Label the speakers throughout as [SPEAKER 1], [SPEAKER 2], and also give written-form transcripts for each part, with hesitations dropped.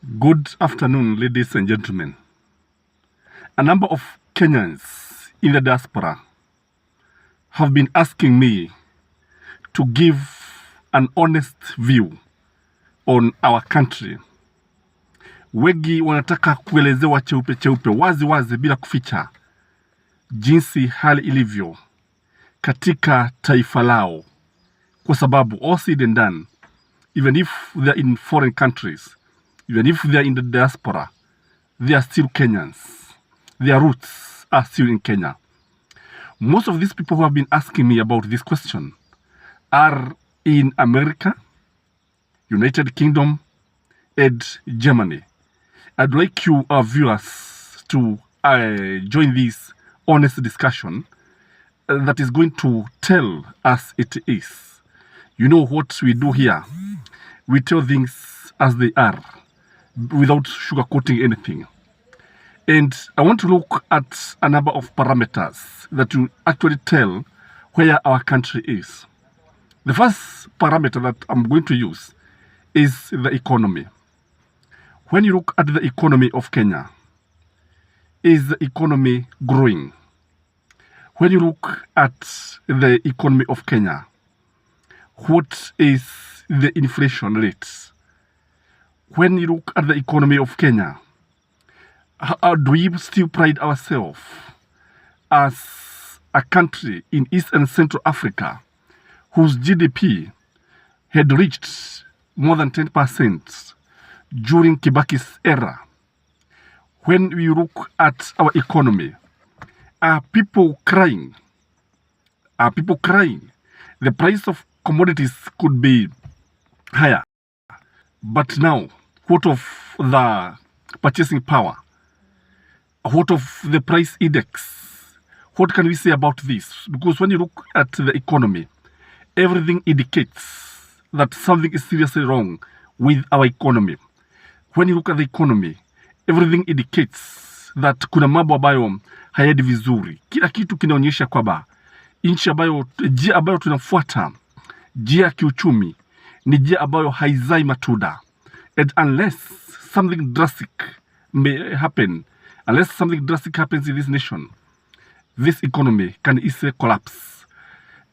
[SPEAKER 1] Good afternoon, ladies and gentlemen. A number of Kenyans in the diaspora have been asking me to give an honest view on our country. Wengi wanataka kuelezewa cheupe wazi bila kuficha jinsi hali ilivyo katika taifa lao, kwa sababu all said and done, even if they are in foreign countries, even if they are in the diaspora, they are still Kenyans. Their roots are still in Kenya. Most of these people who have been asking me about this question are in America, United Kingdom, and Germany. I'd like you, our viewers, to join this honest discussion that is going to tell us it is. You know what we do here? We tell things as they are, without sugarcoating anything. And I want to look at a number of parameters that will actually tell where our country is. The first parameter that I'm going to use is the economy. When you look at the economy of Kenya, is the economy growing? When you look at the economy of Kenya, what is the inflation rate? When you look at the economy of Kenya, how do we still pride ourselves as a country in East and Central Africa whose GDP had reached more than 10% during Kibaki's era? When we look at our economy, are people crying? Are people crying? The price of commodities could be higher. But now, what of the purchasing power? What of the price index? What can we say about this? Because when you look at the economy, everything indicates that something is seriously wrong with our economy. When you look at the economy, everything indicates that kuna mambo ambayo hayaendi vizuri. Kila kitu kinaonyesha kwamba nchi ambayo, njia ambayo tunafuata, njia ya kiuchumi, ni njia ambayo haizai matunda. And unless something drastic may happen, unless something drastic happens in this nation, this economy can easily collapse.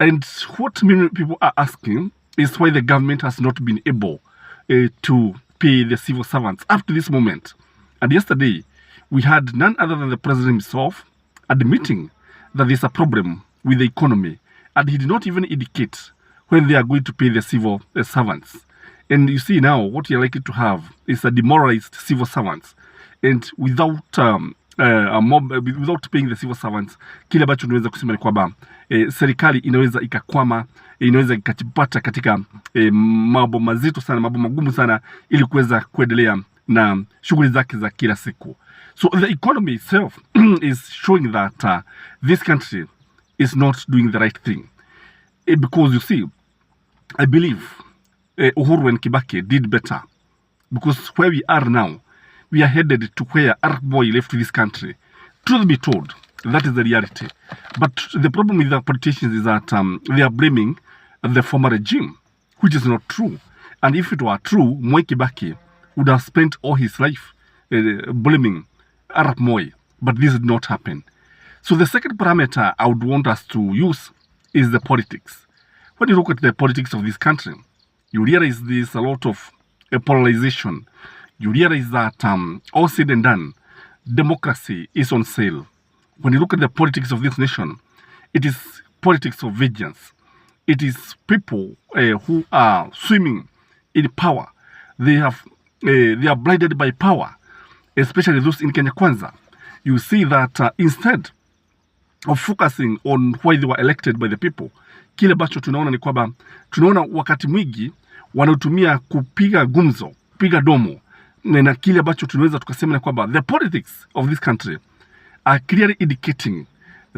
[SPEAKER 1] And what many people are asking is why the government has not been able to pay the civil servants up to this moment. And yesterday, we had none other than the president himself admitting that there's a problem with the economy. And he did not even indicate when they are going to pay the civil servants. And you see now, what you're likely to have is a demoralized civil servants. And without paying the civil servants, kile ambacho tunaweza kusema ni kwamba serikali inaweza ikakwama, inaweza ikajipata katika mambo mazito sana, mambo magumu sana, ili kuweza kuendelea na shughuli zake za kila siku. So the economy itself is showing that this country is not doing the right thing. Because you see, I believe Uhuru and Kibaki did better. Because where we are now, we are headed to where Arab Boy left this country. Truth be told, that is the reality. But the problem with the politicians is that they are blaming the former regime, which is not true. And if it were true, Moi Kibaki would have spent all his life blaming Arab Moi. But this did not happen. So the second parameter I would want us to use is the politics. When you look at the politics of this country, you realize there's a lot of polarization. You realize that all said and done, democracy is on sale. When you look at the politics of this nation, it is politics of vengeance. It is people who are swimming in power. They are blinded by power, especially those in Kenya Kwanza. You see that instead of focusing on why they were elected by the people, kile ambacho tunaona ni kwamba tunaona wakati mwingi wanatumia kupiga gumzo, kupiga domo, na kile ambacho tunaweza tukasema ni kwamba the politics of this country are clearly indicating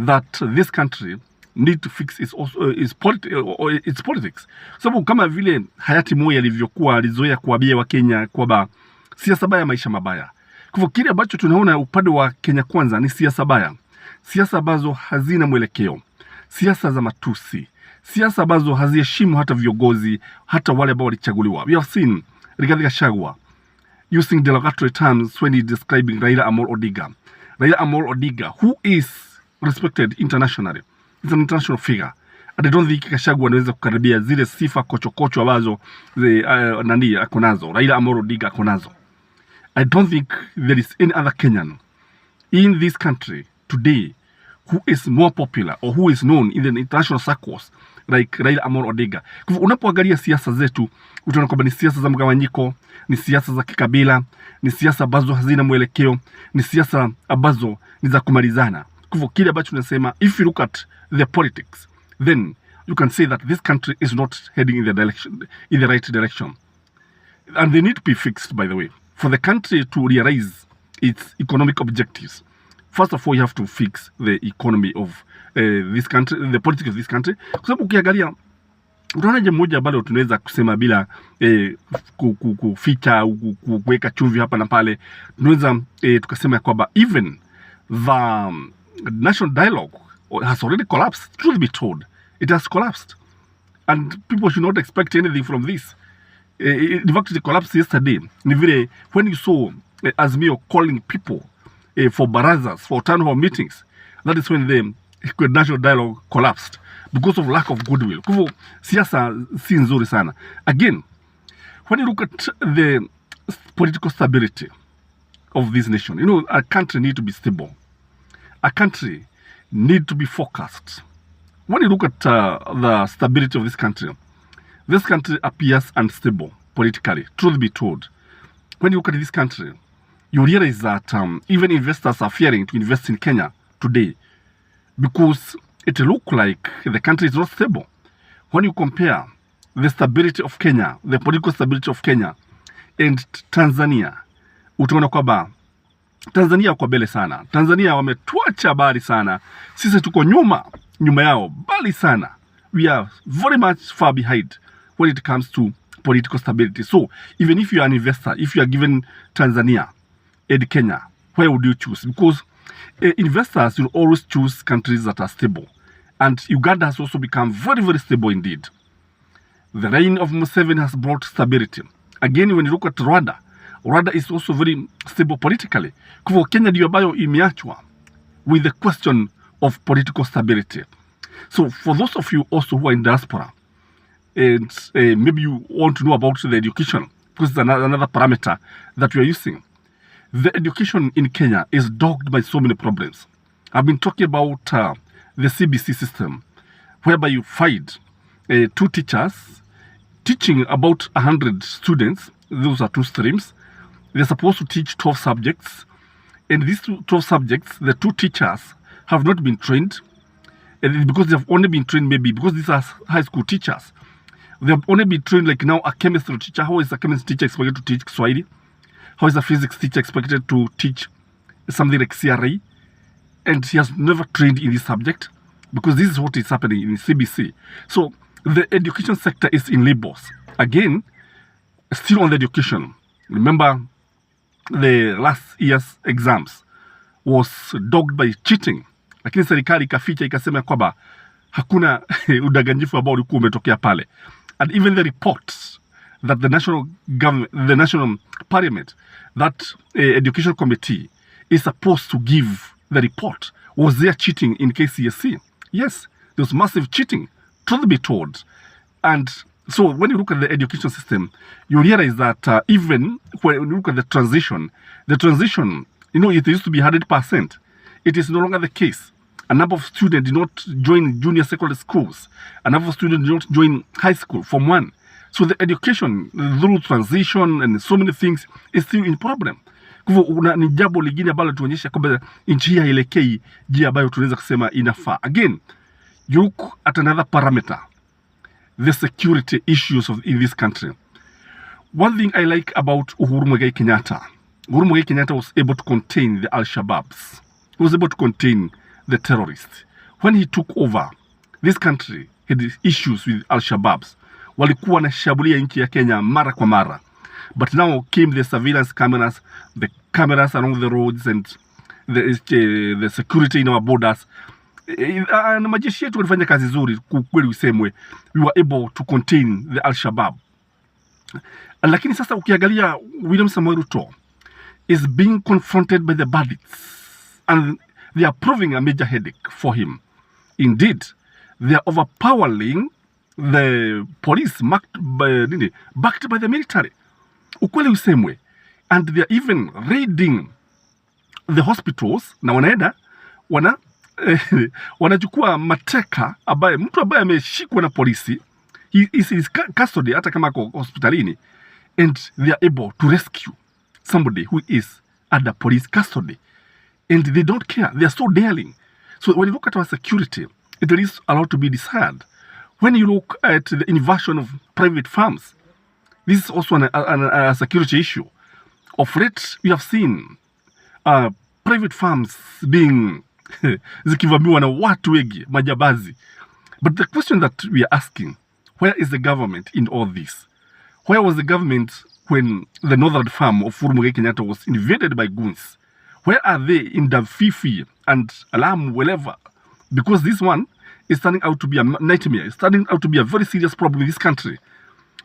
[SPEAKER 1] that this country need to fix its politics. Sababu kama vile hayati Moi alivyokuwa alizoea kuambia wa Kenya kwamba siasa baya maisha mabaya. Kwa hivyo kile ambacho tunaona upande wa Kenya Kwanza ni siasa baya. Siasa ambazo hazina mwelekeo, siasa za matusi, siasa ambazo haziheshimu hata viongozi, hata wale ambao walichaguliwa. We have seen Rigathi Gachagua using derogatory terms when he's describing Raila Amolo Odinga. Raila Amolo Odinga, who is respected internationally, is an international figure. And I don't think Gachagua anaweza kukaribia zile sifa kochokocho ambazo nani akonazo. Raila Amolo Odinga akonazo. I don't think there is any other Kenyan in this country today who is more popular or who is known in the international circles like Raila Amolo Odinga. Kwa unapoangalia siasa zetu, utaona kwamba ni siasa za mgawanyiko, ni siasa za kikabila, ni siasa ambazo hazina mwelekeo, ni siasa ambazo ni za kumalizana. Kwa hivyo kile ambacho tunasema, if you look at the politics, then you can say that this country is not heading in the right direction. And they need to be fixed, by the way. For the country to realize its economic objectives, first of all, you have to fix the economy of this country, the politics of this country. Kwa sababu ukiangalia, utaona jambo moja ambalo tunaweza kusema bila kuficha au kuweka chumvi hapa na pale. Tunaweza tukasema kwamba even the national dialogue has already collapsed. Truth be told, it has collapsed. And people should not expect anything from this. In fact, it collapsed yesterday. When you saw Azimio calling people for barazas, for town hall meetings, that is when the national dialogue collapsed because of lack of goodwill. Siasa si nzuri sana. Again, when you look at the political stability of this nation, you know, a country need to be stable. A country need to be focused. When you look at the stability of this country appears unstable politically, truth be told. When you look at this country, you realize that even investors are fearing to invest in Kenya today because it looks like the country is not stable. When you compare the stability of Kenya, the political stability of Kenya and Tanzania, utaona kwamba Tanzania kwa mbele sana. Tanzania wametuacha bali sana. Sisi tuko nyuma yao bali sana. We are very much far behind when it comes to political stability. So, even if you are an investor, if you are given Tanzania and Kenya, where would you choose? Because investors will always choose countries that are stable. And Uganda has also become very, very stable indeed. The reign of Museveni has brought stability. Again, when you look at Rwanda is also very stable politically. Kwa Kenya ndio ambayo imeachwa with the question of political stability. So, for those of you also who are in diaspora, and maybe you want to know about the education, because it's another parameter that we are using. The education in Kenya is dogged by so many problems. I've been talking about the CBC system, whereby you find 2 teachers teaching about 100 students. Those are 2 streams. They're supposed to teach 12 subjects. And these 12 subjects, the 2 teachers have not been trained. And because they have only been trained, maybe because these are high school teachers, they have only been trained like now a chemistry teacher. How is a chemistry teacher expected to teach Swahili? How is a physics teacher expected to teach something like CRA? And he has never trained in this subject because this is what is happening in CBC. So the education sector is in labors. Again, still on the education. Remember, the last year's exams was dogged by cheating. Lakini serikali ikaficha ikasema kwamba hakuna udanganyifu ambao ulikuwa umetokea pale. And even the reports that the national government, the national parliament, that education committee is supposed to give the report, was there cheating in KCSE? Yes, there was massive cheating, truth be told. And so when you look at the education system, you realize that even when you look at the transition, you know, it used to be 100%. It is no longer the case. A number of students did not join junior secondary schools. A number of students did not join high school, Form 1. So the education, through transition and so many things, is still in problem. Ni jambo lingine ambalo tuonyesha kwamba nchi hii haielekei njia ambayo tunaweza kusema inafaa. Again, you look at another parameter, the security issues in this country. One thing I like about Uhuru Muigai Kenyatta was able to contain the Al-Shabaabs. He was able to contain the terrorists. When he took over, this country had issues with Al-Shabaabs. Walikuwa wanashambulia nchi ya Kenya mara kwa mara. But now came the surveillance cameras, the cameras along the roads and the security in our borders. Na majeshi yetu walifanya kazi nzuri, kweli usemwe. We were able to contain the Al-Shabaab. Lakini sasa ukiangalia William Samoei Ruto is being confronted by the bandits and they are proving a major headache for him. Indeed, they are overpowering the police backed by the military. Ukweli usemwe. And they are even raiding the hospitals na wanaenda wanachukua mateka mtu ambaye ameshikwa na polisi, he is in custody hata kama ako hospitalini, and they are able to rescue somebody who is under police custody, and they don't care. They are so daring. So when you look at our security, there is a lot to be desired. When you look at the invasion of private farms, this is also a security issue. Of late, we have seen private farms being zikivamiwa na watu wengi, majambazi. But the question that we are asking, where is the government in all this? Where was the government when the northern farm of KENYAN was invaded by goons? Where are they in the Fifi and Alam, wherever? Because this one is turning out to be a nightmare. It's turning out to be a very serious problem in this country.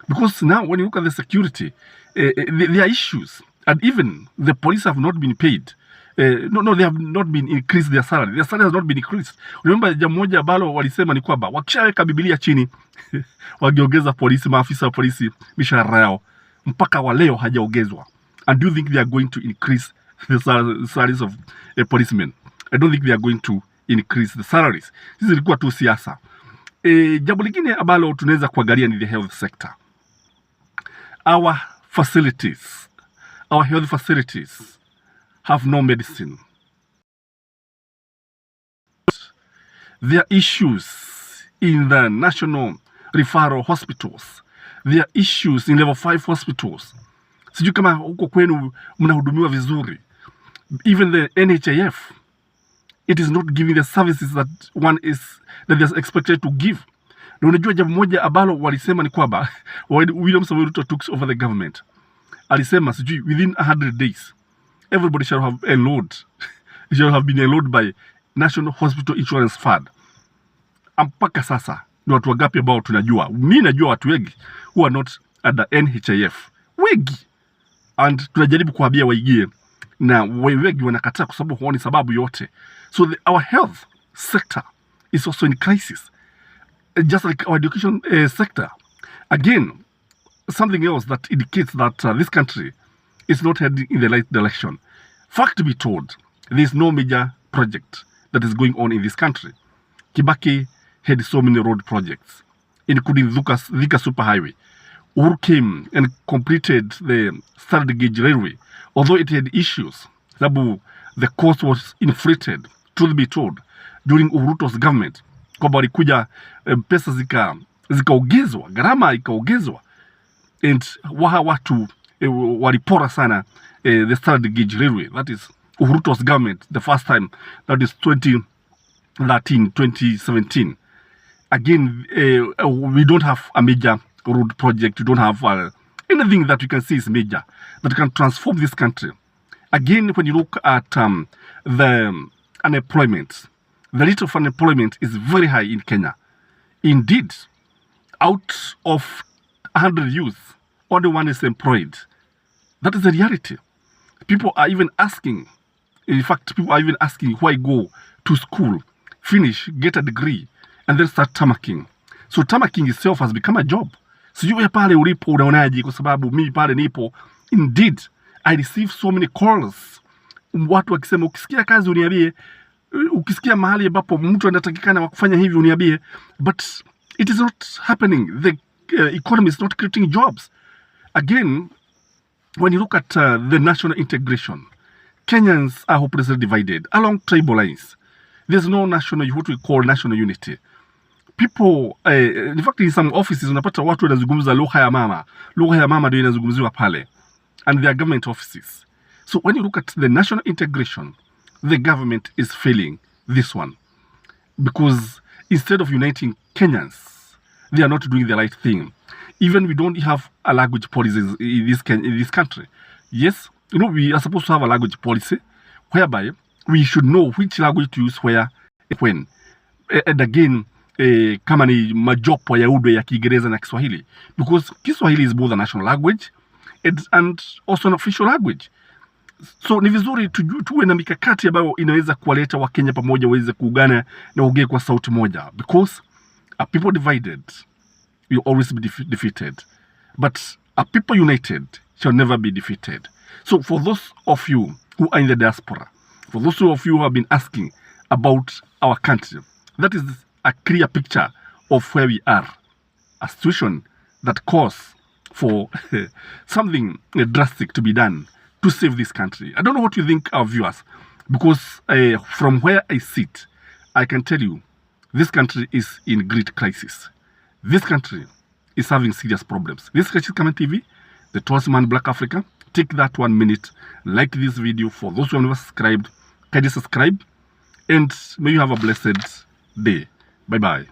[SPEAKER 1] Because now, when you look at the security, there are issues. And even the police have not been paid. No, they have not been increased their salary. Their salary has not been increased. Remember, jambo moja ambalo walisema ni kwamba wakishaweka Biblia chini wageongeza polisi, maafisa wa polisi mishahara yao, mpaka wa leo hajaongezwa. And do you think they are going to increase the salaries of policemen? I don't think they are going to increase the salaries. Hizi zilikuwa tu siasa. Jambo lingine ambalo tunaweza kuangalia ni the health sector. Our health facilities have no medicine. There are issues in the national referral hospitals. There are issues in level 5 hospitals. Sijui kama huko kwenu mnahudumiwa vizuri. Even the NHIF, it is not giving the services that they are expected to give. Na unajua jambo moja ambalo walisema ni kwamba William Samoei Ruto took over the government. Alisema sijui within 100 days everybody shall have been enrolled by National Hospital Insurance Fund. Mpaka sasa ni watu wangapi ambao tunajua? Mimi najua watu wengi who are not at the NHIF. Wengi. And tunajaribu kuambia waingie na wengi wanakataa kwa sababu huoni sababu yote. So our health sector is also in crisis. Just like our education sector. Again, something else that indicates that this country is not heading in the right direction. Fact to be told, there is no major project that is going on in this country. Kibaki had so many road projects, including Thika Superhighway. Uhuru came and completed the third gauge railway, although it had issues. The cost was inflated, truth be told, during Uhuru's government. Kwamba walikuja pesa zikaongezwa, gharama ikaongezwa, and watu walipora sana the third gauge railway. That is Uhuru's government, the first time, that is 2013, 2017. Again, we don't have a major road project. We don't have anything that we can see is major that can transform this country. Again, when you look at the unemployment, the rate of unemployment is very high in Kenya. Indeed, out of 100 youth, only one is employed. That is the reality. People are even asking, why go to school, finish, get a degree, and then start tamaking. So tamaking itself has become a job. Sijui pale ulipo unaonaje, kwa sababu mimi pale nipo. Indeed, I receive so many calls. Watu wakisema ukisikia kazi uniambie, ukisikia mahali ambapo mtu anatakikana wa kufanya hivi uniambie, but it is not happening. The economy is not creating jobs. Again, when you look at the national integration, Kenyans are hopelessly divided along tribal lines. There's no what we call national unity. People, in fact, in some offices, unapata watu wanazungumza lugha ya mama. Lugha ya mama ndio inazungumziwa pale. And they are government offices. So when you look at the national integration, the government is failing this one. Because instead of uniting Kenyans, they are not doing the right thing. Even we don't have a language policy in this country. Yes, we are supposed to have a language policy whereby we should know which language to use where and when. And again, kama ni majopo ya UDA ya Kiingereza na Kiswahili, because Kiswahili is both a national language and also an official language. So ni vizuri tuwe na mikakati ambayo inaweza kuwaleta Wakenya pamoja waweze kuungana na ongee kwa sauti moja, because a people divided will always be defeated, but a people united shall never be defeated. So for those of you who are in the diaspora, for those of you who have been asking about our country, that is a clear picture of where we are, a situation that calls for something drastic to be done to save this country. I don't know what you think, our viewers, because from where I sit, I can tell you this country is in great crisis. This country is having serious problems. This is Skyman TV, the tallest man in Black Africa. Take that 1 minute, like this video. For those who have never subscribed, kindly subscribe, and may you have a blessed day. Bye-bye.